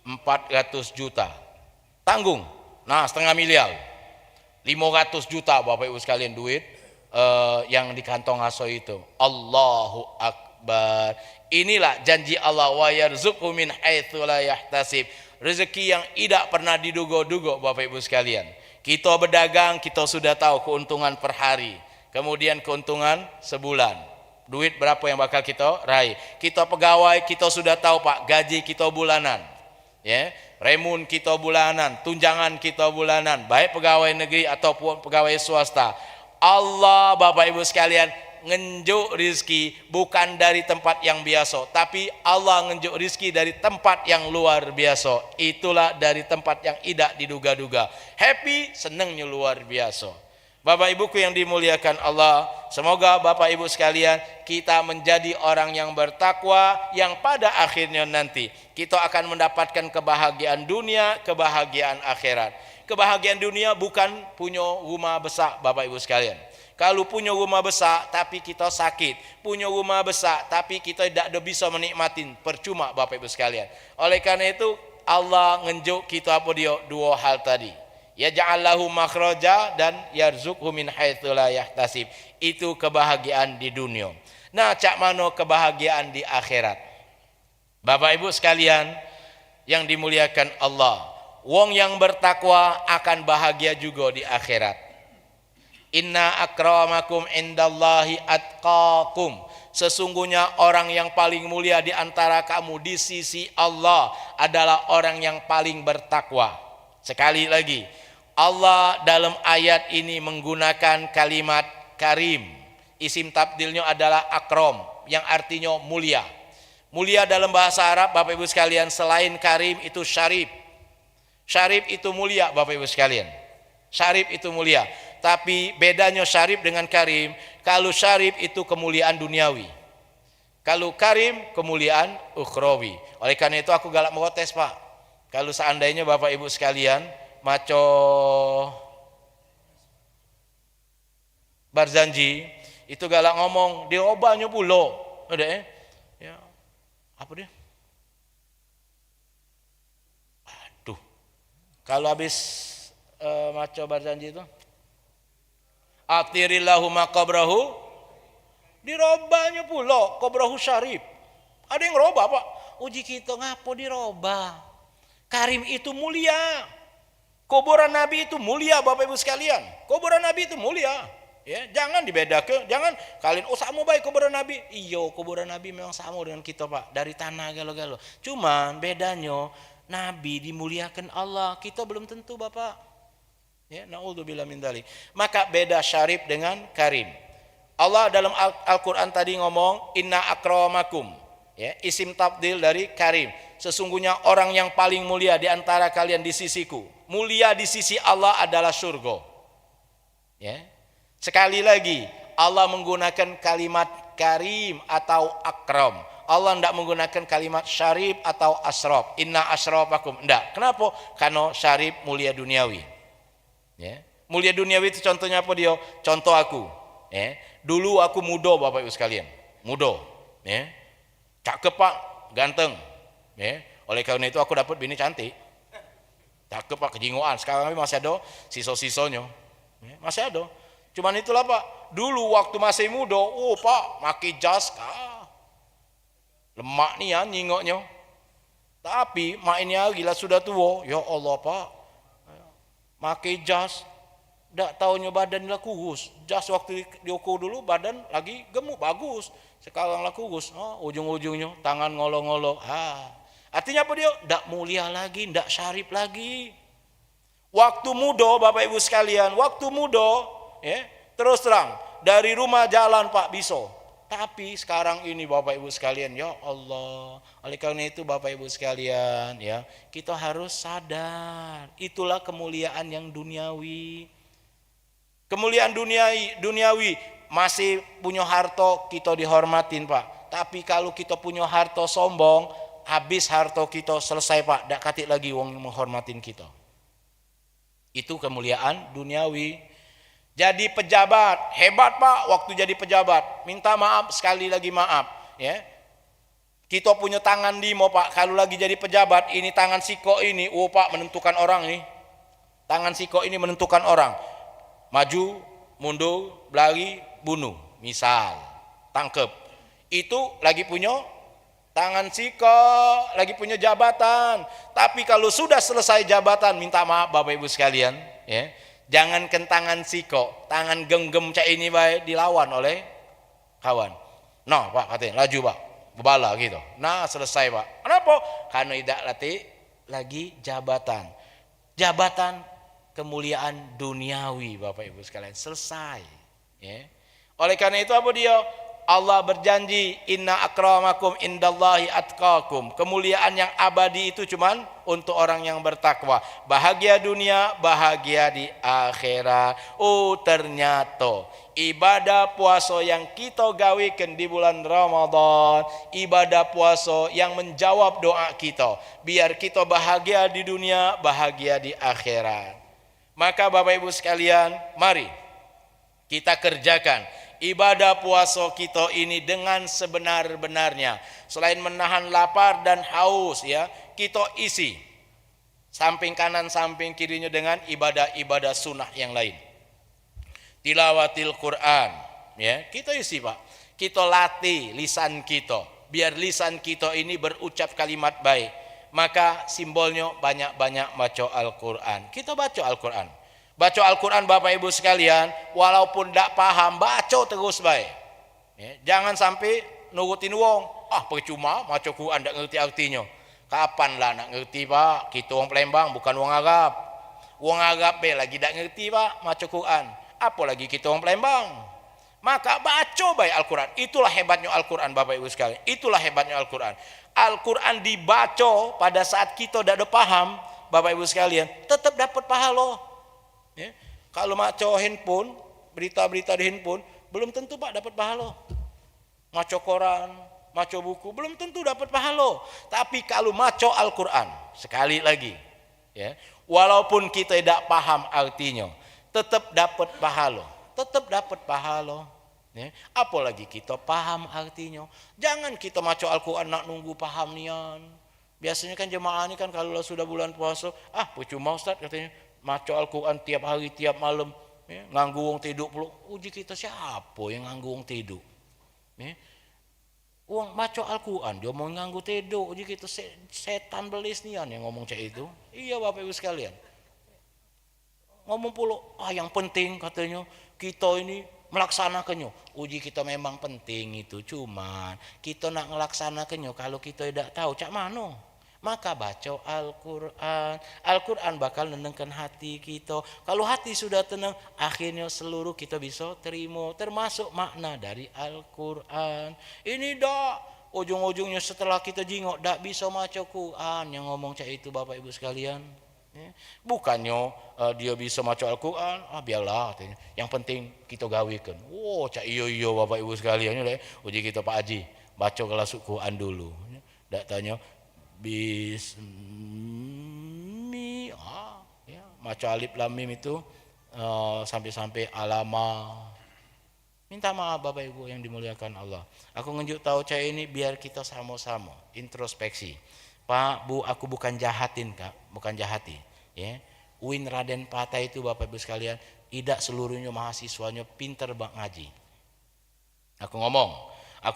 400 juta. Tanggung. Nah, setengah miliar. 500 juta Bapak Ibu sekalian duit yang di kantong aso itu. Allahu Akbar. Inilah janji Allah, wa yarzuqhu min haitsu la yahtasib. Rezeki yang tidak pernah diduga-duga Bapak Ibu sekalian. Kita berdagang, kita sudah tahu keuntungan per hari. Kemudian keuntungan sebulan. Duit berapa yang bakal kita raih. Kita pegawai, kita sudah tahu Pak, gaji kita bulanan. Ya, remun kita bulanan, tunjangan kita bulanan, baik pegawai negeri ataupun pegawai swasta. Allah Bapak Ibu sekalian ngenjuk rizki bukan dari tempat yang biasa, tapi Allah ngenjuk rizki dari tempat yang luar biasa. Itulah dari tempat yang tidak diduga-duga. Happy, senangnya luar biasa. Bapak Ibuku yang dimuliakan Allah, semoga Bapak Ibu sekalian kita menjadi orang yang bertakwa, yang pada akhirnya nanti kita akan mendapatkan kebahagiaan dunia, kebahagiaan akhirat. Kebahagiaan dunia bukan punya rumah besar Bapak Ibu sekalian. Kalau punya rumah besar tapi kita sakit, punya rumah besar tapi kita tidak bisa menikmatin, percuma Bapak Ibu sekalian. Oleh karena itu Allah ngenjuk kita apa dia? 2 hal tadi. Ya ja'allahu makhraja dan yarzuqhu min haitsu la yahtasib. Itu kebahagiaan di dunia. Nah, cak mano kebahagiaan di akhirat. Bapak Ibu sekalian yang dimuliakan Allah, wong yang bertakwa akan bahagia juga di akhirat. Inna akramakum indallahi atqakum. Sesungguhnya orang yang paling mulia di antara kamu di sisi Allah adalah orang yang paling bertakwa. Sekali lagi, Allah dalam ayat ini menggunakan kalimat karim. Isim tabdilnya adalah akram, yang artinya mulia. Mulia dalam bahasa Arab Bapak Ibu sekalian, selain karim itu syarif. Syarif itu mulia Bapak Ibu sekalian. Syarif itu mulia. Tapi bedanya syarif dengan karim, kalau syarif itu kemuliaan duniawi. Kalau karim kemuliaan ukhrawi. Oleh karena itu aku galak protes Pak. Kalau seandainya Bapak Ibu sekalian maco Barzanji itu galak ngomong dirobahnya pulo, udah ya apa dia? Aduh, kalau habis maco Barzanji itu atirillahu maqabrahu, dirobahnya pulo qabrahu syarif. Ada yang robah Pak. Uji kita ngapo dirobah? Karim itu mulia. Kuburan Nabi itu mulia Bapak Ibu sekalian. Kuburan Nabi itu mulia. Ya, jangan dibedakan, jangan kalian sama baik kuburan Nabi. Iyo, kuburan Nabi memang sama dengan kita Pak, dari tanah galo-galo. Cuman bedanya Nabi dimuliakan Allah, kita belum tentu Bapak. Ya, naudzubillah min dzalik. Maka beda syarif dengan karim. Allah dalam Al-Qur'an tadi ngomong inna akramakum. Ya, isim tabdil dari karim. Sesungguhnya orang yang paling mulia di antara kalian di sisiku. Mulia di sisi Allah adalah surga. Ya. Sekali lagi Allah menggunakan kalimat karim atau akram. Allah tidak menggunakan kalimat syarif atau asraf. Inna asrafakum. Tidak. Kenapa? Karena syarif mulia duniawi. Ya. Mulia duniawi itu contohnya apa dia? Contoh aku. Ya. Dulu aku muda Bapak Ibu sekalian. Muda. Ya. Cakep Pak, ganteng. Ya. Oleh karena itu aku dapat bini cantik. Cakep Pak, kejingoan. Sekarang masih ada sisa-sisanya. Ya, masih ada. Cuman itulah Pak. Dulu waktu masih muda, Pak, maki jas lemak nih ya nyingoknya. Tapi mak ini gila sudah tua. Ya Allah Pak. Maki jas. Ndak taunya badan lah kurus. Jas waktu diukur dulu badan lagi gemuk bagus. Sekarang lah kurus. Ujung-ujungnya tangan ngolo-ngolo. Artinya apa dia? Ndak mulia lagi, ndak syarif lagi. Waktu muda Bapak Ibu sekalian, waktu muda ya, terus terang dari rumah jalan Pak bisa. Tapi sekarang ini Bapak Ibu sekalian, ya Allah. Oleh karena itu Bapak Ibu sekalian ya, kita harus sadar itulah kemuliaan yang duniawi. Kemuliaan duniawi masih punya harta kita dihormatin Pak. Tapi kalau kita punya harta sombong, habis harta kita selesai Pak, dak katik lagi wong menghormatin kita. Itu kemuliaan duniawi. Jadi pejabat, hebat Pak waktu jadi pejabat. Minta maaf sekali lagi maaf, ya. Kita punya tangan lima Pak, kalau lagi jadi pejabat, ini tangan siko ini, oh Pak menentukan orang ini. Tangan siko ini menentukan orang. Maju, mundur, berlari, bunuh. Misal, tangkep. Itu lagi punya tangan siko, lagi punya jabatan. Tapi kalau sudah selesai jabatan, minta maaf Bapak Ibu sekalian, ya. Jangan kentangan siko, tangan genggam cak ini baik dilawan oleh kawan. Nah Pak katanya, laju Pak, bebala gitu. Nah selesai Pak. Kenapa? Karena tidak latih lagi jabatan. Jabatan kemuliaan duniawi Bapak Ibu sekalian, selesai. Ya. Oleh karena itu apa dia? Allah berjanji, inna akramakum indallahi atqakum. Kemuliaan yang abadi itu cuman untuk orang yang bertakwa. Bahagia dunia, bahagia di akhirat. Oh ternyata ibadah puasa yang kita gawikan di bulan Ramadan, ibadah puasa yang menjawab doa kita, biar kita bahagia di dunia, bahagia di akhirat. Maka Bapak Ibu sekalian, mari kita kerjakan ibadah puasa kita ini dengan sebenar-benarnya. Selain menahan lapar dan haus ya, kita isi samping kanan samping kirinya dengan ibadah-ibadah sunnah yang lain. Tilawatil Quran ya, kita isi Pak. Kita latih lisan kita, biar lisan kita ini berucap kalimat baik. Maka simbolnya banyak-banyak baca Al-Quran. Kita baca Al-Quran. Baca Al-Quran Bapak Ibu sekalian, walaupun tidak paham, baca terus baik. Ya, jangan sampai nurutin wong. Percuma baca Quran tidak ngerti artinya. Kapan lah nak ngerti Pak? Kita orang Palembang bukan wong Arab. Wong Arab lagi tidak ngerti Pak baca Quran. Apalagi kita orang Palembang. Maka baca baik Al-Quran. Itulah hebatnya Al-Quran Bapak Ibu sekalian. Itulah hebatnya Al-Quran. Al-Quran dibaca pada saat kita tidak ada paham Bapak Ibu sekalian, tetap dapat pahala. Ya. Kalau maco handphone, berita-berita di handphone, belum tentu Pak dapat pahala. Maco koran, maco buku, belum tentu dapat pahala. Tapi kalau maco Al-Quran, sekali lagi, ya, walaupun kita tidak paham artinya, tetap dapat pahala. Tetap dapat pahala. Ya. Apalagi kita paham artinya. Jangan kita maco Al-Quran nak nunggu paham nian. Biasanya kan jemaah ini kan kalau sudah bulan puasa, percuma Ustaz katanya. Maco Al-Quran tiap hari, tiap malam, ya, nganggu wong tidur puluh. Uji kita siapa yang nganggu wong tidur? Ya. Uang maco Al-Quran, dia mau nganggu tidur. Uji kita setan belis nian yang ngomong cak itu. Iya Bapak Ibu sekalian. Ngomong puluh, yang penting katanya kita ini melaksanakannya. Uji kita memang penting itu, cuman kita nak melaksanakannya kalau kita tidak tahu cak mana. Maka baca Al-Quran. Al-Quran bakal nenangkan hati kita. Kalau hati sudah tenang, akhirnya seluruh kita bisa terima. Termasuk makna dari Al-Quran. Ini dah ujung-ujungnya setelah kita jingok, dak bisa maca Quran. Yang ngomong cak itu Bapak Ibu sekalian. Bukannya dia bisa maca Al-Quran, biarlah. Yang penting kita gawikan. Cak iyo Bapak Ibu sekalian. Uji kita Pak Haji, baca kelas Quran dulu. Dak tanya, Bismi, ya, maca alif lam mim itu sampai alama. Minta maaf Bapak Ibu yang dimuliakan Allah. Aku nunjuk tahu cah ini biar kita sama-sama introspeksi. Pak Bu, aku bukan jahatin Kak, bukan jahati. Ya, Uin Raden Patah itu Bapak Ibu sekalian, tidak seluruhnya mahasiswanya pinter bak ngaji. Aku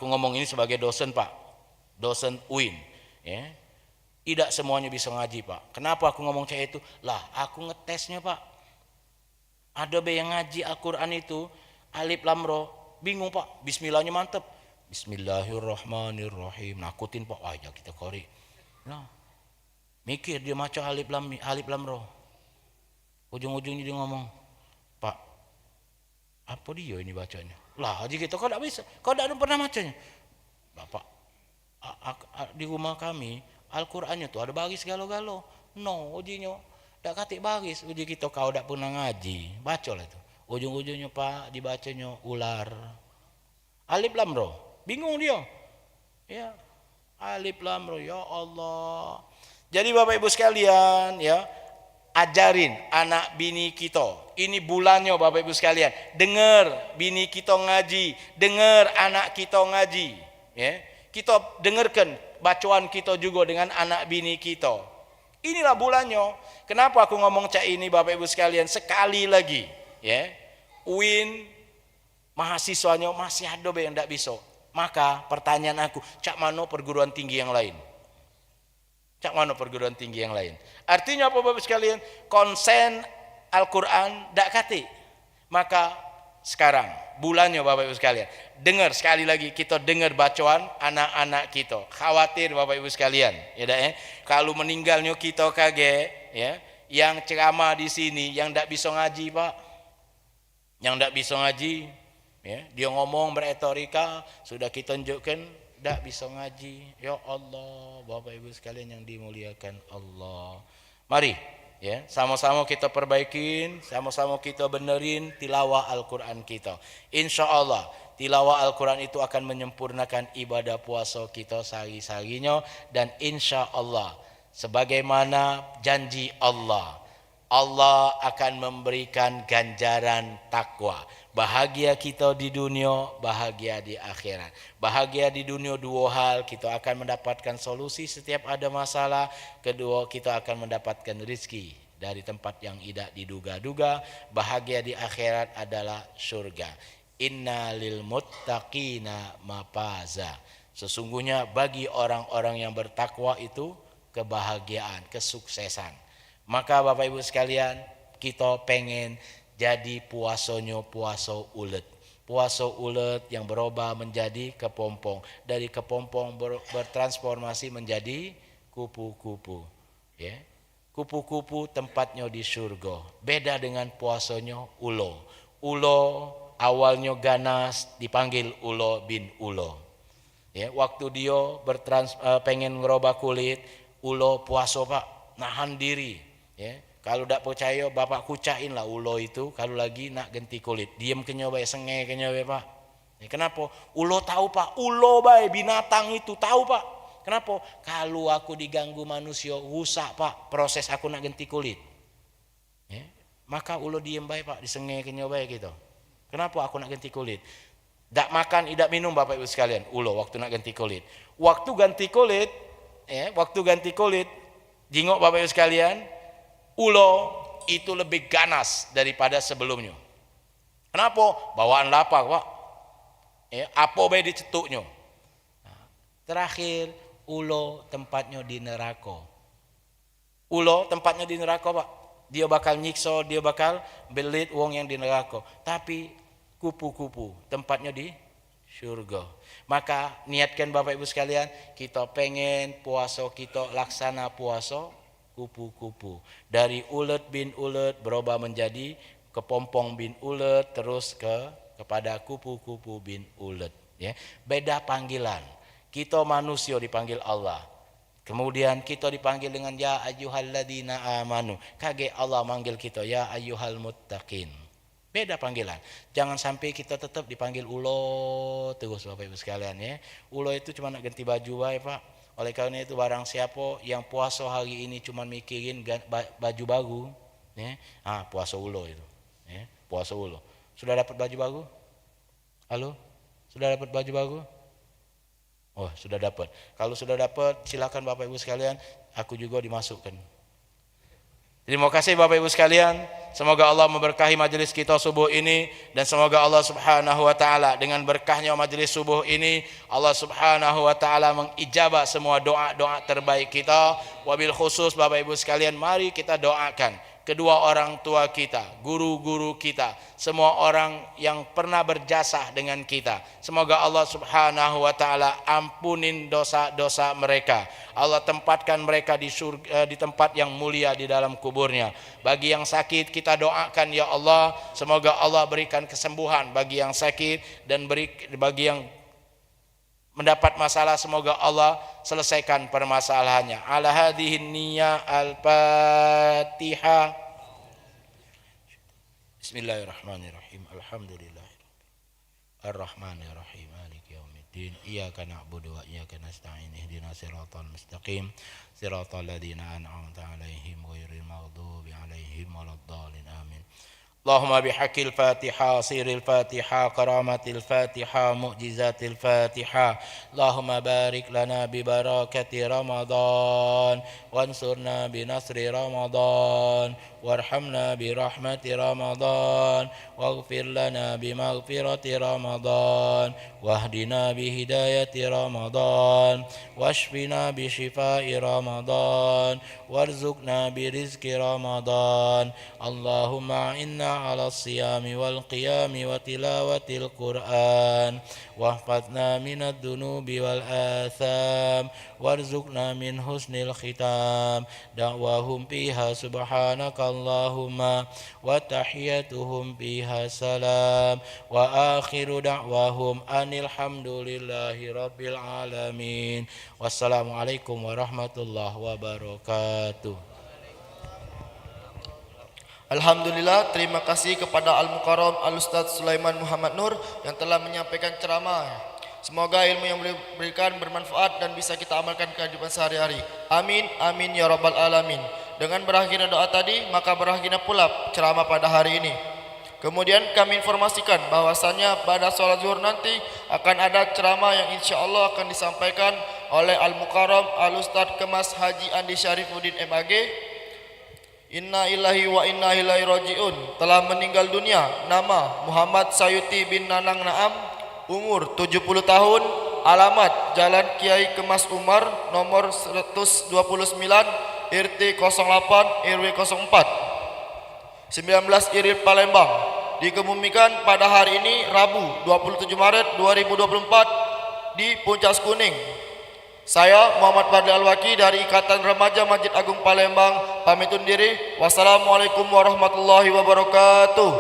ngomong ini sebagai dosen Pak, dosen Uin. Ya. Tidak semuanya bisa ngaji Pak. Kenapa aku ngomong cak itu? Lah aku ngetesnya Pak. Ada yang ngaji Al-Quran itu alif lam ro, bingung Pak. Bismillahnya mantep. Bismillahirrahmanirrahim. Nakutin Pak. Ya kita kori. Nah, mikir dia maca alif lam ro. Ujung-ujungnya dia ngomong, Pak, apa dia ini bacanya? Lah haji kita kau tak bisa, kau tak pernah bacanya. Bapak, di rumah kami Al-Qurannya tuh ada baris galo-galo. No, ujinya tak katik baris. Uji kita kau tak pernah ngaji, baca lah itu. Ujung-ujungnya Pak dibacanya ular. Alif lam ro, bingung dia. Ya, alif lam ro, ya Allah. Jadi Bapak Ibu sekalian, ya, ajarin anak bini kita. Ini bulannya Bapak Ibu sekalian. Dengar bini kita ngaji, dengar anak kita ngaji, ya. Kita dengarkan bacaan kita juga dengan anak bini kita. Inilah bulannya. Kenapa aku ngomong cak ini Bapak Ibu sekalian? Sekali lagi, ya. UIN mahasiswanya masih ada yang tidak bisa. Maka pertanyaan aku, cak mana perguruan tinggi yang lain? Cak mana perguruan tinggi yang lain? Artinya apa Bapak sekalian? Konsen Al-Quran dak kati. Maka sekarang bulannya Bapak Ibu sekalian, dengar sekali lagi, kita dengar bacaan anak-anak kita. Khawatir Bapak Ibu sekalian, ya dak ya. Kalau meninggalnya kita kage, ya, yang ceramah di sini yang dak bisa ngaji, Pak. Yang dak bisa ngaji, ya, dia ngomong beretorika, sudah kita tunjukkan dak bisa ngaji. Ya Allah, Bapak Ibu sekalian yang dimuliakan Allah. Mari, ya, sama-sama kita perbaikin, sama-sama kita benerin tilawah Al-Quran kita. Insya Allah tilawah Al-Quran itu akan menyempurnakan ibadah puasa kita sehari-harinya. Dan insya Allah sebagaimana janji Allah, Allah akan memberikan ganjaran takwa. Bahagia kita di dunia, bahagia di akhirat. Bahagia di dunia dua hal, kita akan mendapatkan solusi setiap ada masalah. Kedua, kita akan mendapatkan rezeki dari tempat yang tidak diduga-duga. Bahagia di akhirat adalah surga. Inna lil muttaqina mafaza. Sesungguhnya bagi orang-orang yang bertakwa itu kebahagiaan, kesuksesan. Maka Bapak Ibu sekalian, kita pengen jadi puasanya puasa ulet. Puasa ulet yang berubah menjadi kepompong. Dari kepompong bertransformasi menjadi kupu-kupu. Ya. Kupu-kupu tempatnya di surga. Beda dengan puasanya ulo. Ulo awalnya ganas dipanggil ulo bin ulo. Ya, waktu dia pengen ngerubah kulit, ulo puasa Pak, nahan diri. Ya, kalau tak percaya bapak kucain lah ulo itu kalau lagi nak ganti kulit. Diam kenyoba, sengeh kenyoba Pak. Ya, kenapa? Ulo tahu Pak, ulo baik binatang itu tahu Pak. Kenapa? Kalau aku diganggu manusia rusak Pak proses aku nak ganti kulit. Ya, maka ulo diam baik Pak, disengeh kenyoba gitu. Kenapa aku nak ganti kulit? Tak makan, tidak minum Bapak Ibu sekalian. Ulo waktu nak ganti kulit. Waktu ganti kulit, ya, waktu ganti kulit, jingok Bapak Ibu sekalian. Ulo itu lebih ganas daripada sebelumnya. Kenapa? Bawaan lapar Pak. Ya, apa baik dicetuknya. Nah, terakhir, ulo tempatnya di neraka. Ulo tempatnya di neraka Pak. Dia bakal nyiksa, dia bakal belit wong yang di neraka. Tapi kupu-kupu tempatnya di surga. Maka niatkan Bapak Ibu sekalian, kita pengen puasa kita laksana puasa kupu-kupu. Dari ulet bin ulet berubah menjadi kepompong bin ulet, terus kepada kupu-kupu bin ulet. Ya, beda panggilan. Kita manusia dipanggil Allah. Kemudian kita dipanggil dengan ya ayyuhalladzina amanu. Kage Allah manggil kita ya ayyuhal muttaqin. Beda panggilan. Jangan sampai kita tetap dipanggil ulo terus Bapak Ibu sekalian ya. Ulo itu cuma nak ganti baju wae Pak. Oleh karena itu barang siapa yang puasa hari ini cuma mikirin baju baru, ya, puasa ulo itu, ya, puasa ulo. Sudah dapat baju baru? Halo, sudah dapat baju baru? Oh, sudah dapat. Kalau sudah dapat, silakan Bapak Ibu sekalian, aku juga dimasukkan. Terima kasih Bapak Ibu sekalian. Semoga Allah memberkahi majelis kita subuh ini, dan semoga Allah Subhanahu wa taala dengan berkahnya majelis subuh ini Allah Subhanahu wa taala mengijabah semua doa-doa terbaik kita. Wabil khusus Bapak Ibu sekalian, mari kita doakan kedua orang tua kita, guru-guru kita, semua orang yang pernah berjasa dengan kita. Semoga Allah Subhanahu wa taala ampunin dosa-dosa mereka. Allah tempatkan mereka di surga, di tempat yang mulia di dalam kuburnya. Bagi yang sakit kita doakan ya Allah, semoga Allah berikan kesembuhan bagi yang sakit, dan bagi yang mendapat masalah semoga Allah selesaikan permasalahannya. Ala hadhihi niyyah al-Fatihah. Bismillahirrahmanirrahim. Alhamdulillah. Ar-Rahmanirrahim. Maliki yaumiddin. Iyyaka na'budu wa iyyaka nasta'in. Ihdinas siratal mustaqim. Siratal ladzina an'amta 'alaihim ghairil maghdubi 'alaihim waladdallin. Amin. Allahumma bihaqqil Fatihah, sirril Fatihah, karamatil Fatihah, mu'jizatil Fatihah. Allahumma barik lana bi barakati Ramadan, wansurna bi nasri Ramadan, warhamna bi rahmati Ramadan, waghfir lana bi maghfirati Ramadan, wahdina bi hidayati Ramadan, washfina bi shifai Ramadan, warzuqna bi rizki Ramadan. Allahumma inna ala siyami wal qiyami wa tilawatil Qur'an, wahfadna minad dunubi wal atham, warzuqna min husnil khitam. Da'wahum fiha subhanaka Allahumma, wa tahiyyatuhum fiha salam, wa akhiru da'wahum anil hamdulillahi rabbil alamin. Wassalamualaikum warahmatullahi wabarakatuh. Alhamdulillah, terima kasih kepada Al-Mukarram Al-Ustaz Sulaiman Muhammad Nur yang telah menyampaikan ceramah. Semoga ilmu yang diberikan bermanfaat dan bisa kita amalkan ke kehidupan sehari-hari. Amin, amin ya rabbal alamin. Dengan berakhirnya doa tadi, maka berakhirnya pula ceramah pada hari ini. Kemudian kami informasikan bahwasannya pada sholat zuhur nanti akan ada ceramah yang insya Allah akan disampaikan oleh Al-Mukarram Al-Ustaz Kemas Haji Andi Syarifuddin MAG. Inna ilahi wa inna ilaihi raji'un. Telah meninggal dunia. Nama Muhammad Sayuti bin Nanang Naam, umur 70 tahun, alamat Jalan Kiai Kemas Umar, nomor 129, RT 08 RW 04, 19 Iril Palembang. Dikemumikan pada hari ini Rabu 27 Maret 2024 di Puncak Kuning. Saya Muhammad Fadli Al-Waki dari Ikatan Remaja Masjid Agung Palembang pamit undur diri. Wassalamualaikum warahmatullahi wabarakatuh.